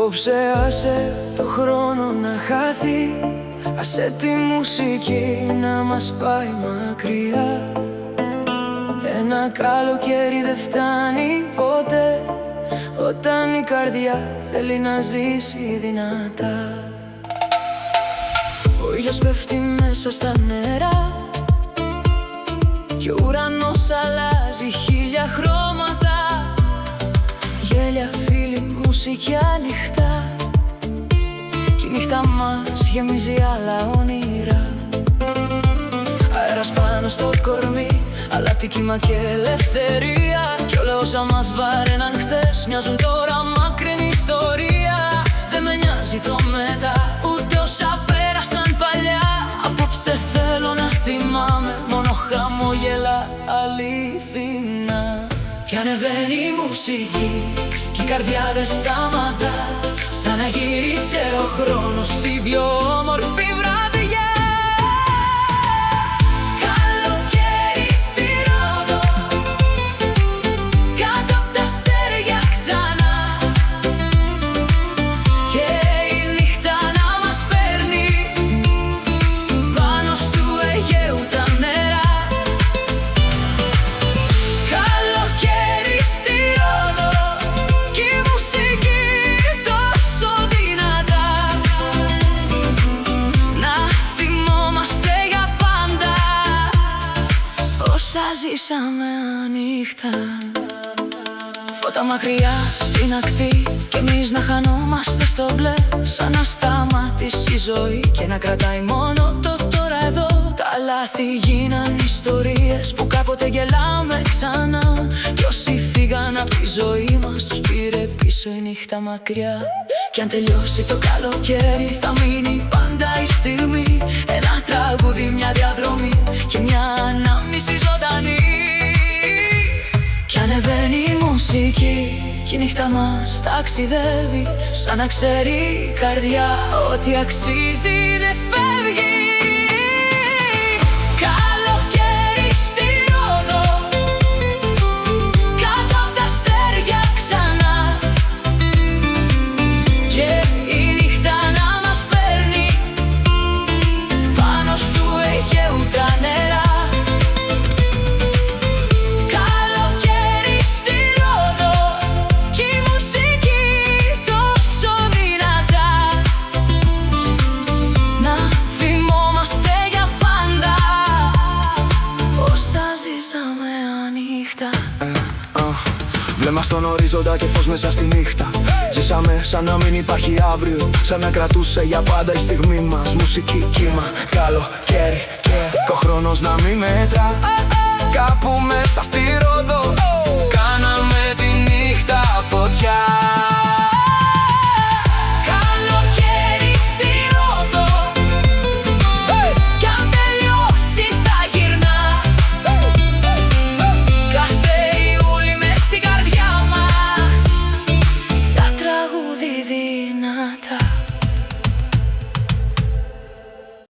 Απόψε άσε το χρόνο να χάθει, άσε τη μουσική να μας πάει μακριά. Ένα καλοκαίρι δεν φτάνει ποτέ, όταν η καρδιά θέλει να ζήσει δυνατά. Ο ήλιος πέφτει μέσα στα νερά κι ο ουρανός αλλάζει χίλια χρώματα. Γέλια, φίλοι, μουσική ανοιχτά κι η νύχτα μας γεμίζει άλλα όνειρα. Αέρας πάνω στο κορμί, αλάτι, κύμα και ελευθερία. Κι όλα όσα μας βάραιναν χθες μοιάζουν τώρα μακρινή ιστορία. Δεν με νοιάζει το μετά, ούτε όσα πέρασαν παλιά. Απόψε θέλω να θυμάμαι μόνο χαμόγελα αληθινά. Κι ανεβαίνει η μουσική κι η καρδιά δεν σταματά, σαν να γύρισε ο χρόνος στην πιο όμορφη βραδιά. Καλοκαίρι στη Ρόδο, κάτω απ' τα αστέρια ξανά, και η νύχτα να μας παίρνει πάνω στου Αιγαίου τα νερά. Καλοκαίρι στη Ρόδο κι η μουσική τόσο δυνατά, να θυμόμαστε για πάντα όσα ζήσαμε ανοιχτά. Φώτα μακριά στην ακτή κι εμείς να χανόμαστε στο μπλε, σαν να σταματήσει η ζωή και να κρατάει μόνο το τώρα εδώ. Τα λάθη γίναν ιστορίες που κάποτε γελάμε ξανά, κι όσοι φύγαν απ' τη ζωή μας τους πήρε πίσω η νύχτα μακριά. Κι αν τελειώσει το καλοκαίρι θα μείνει πάντα η στιγμή, ένα τραγούδι, μια διαδρομή και μια ανάμνηση ζωντανή. Κι ανεβαίνει η μουσική κι η νύχτα μας ταξιδεύει, σαν να ξέρει η καρδιά ότι αξίζει δεν φεύγει. Καλοκαίρι στη Ρόδο, κάτω απ' τα αστέρια ξανά, και η νύχτα να μας παίρνει πάνω στου Αιγαίου τα νερά. Βλέμμα στον ορίζοντα και φως μέσα στη νύχτα. Ζήσαμε σαν να μην υπάρχει αύριο, σαν να κρατούσε για πάντα η στιγμή μας. Μουσική, κύμα, καλοκαίρι και ο χρόνος να μην μετρά. Κάπου μέσα στη Ρόδο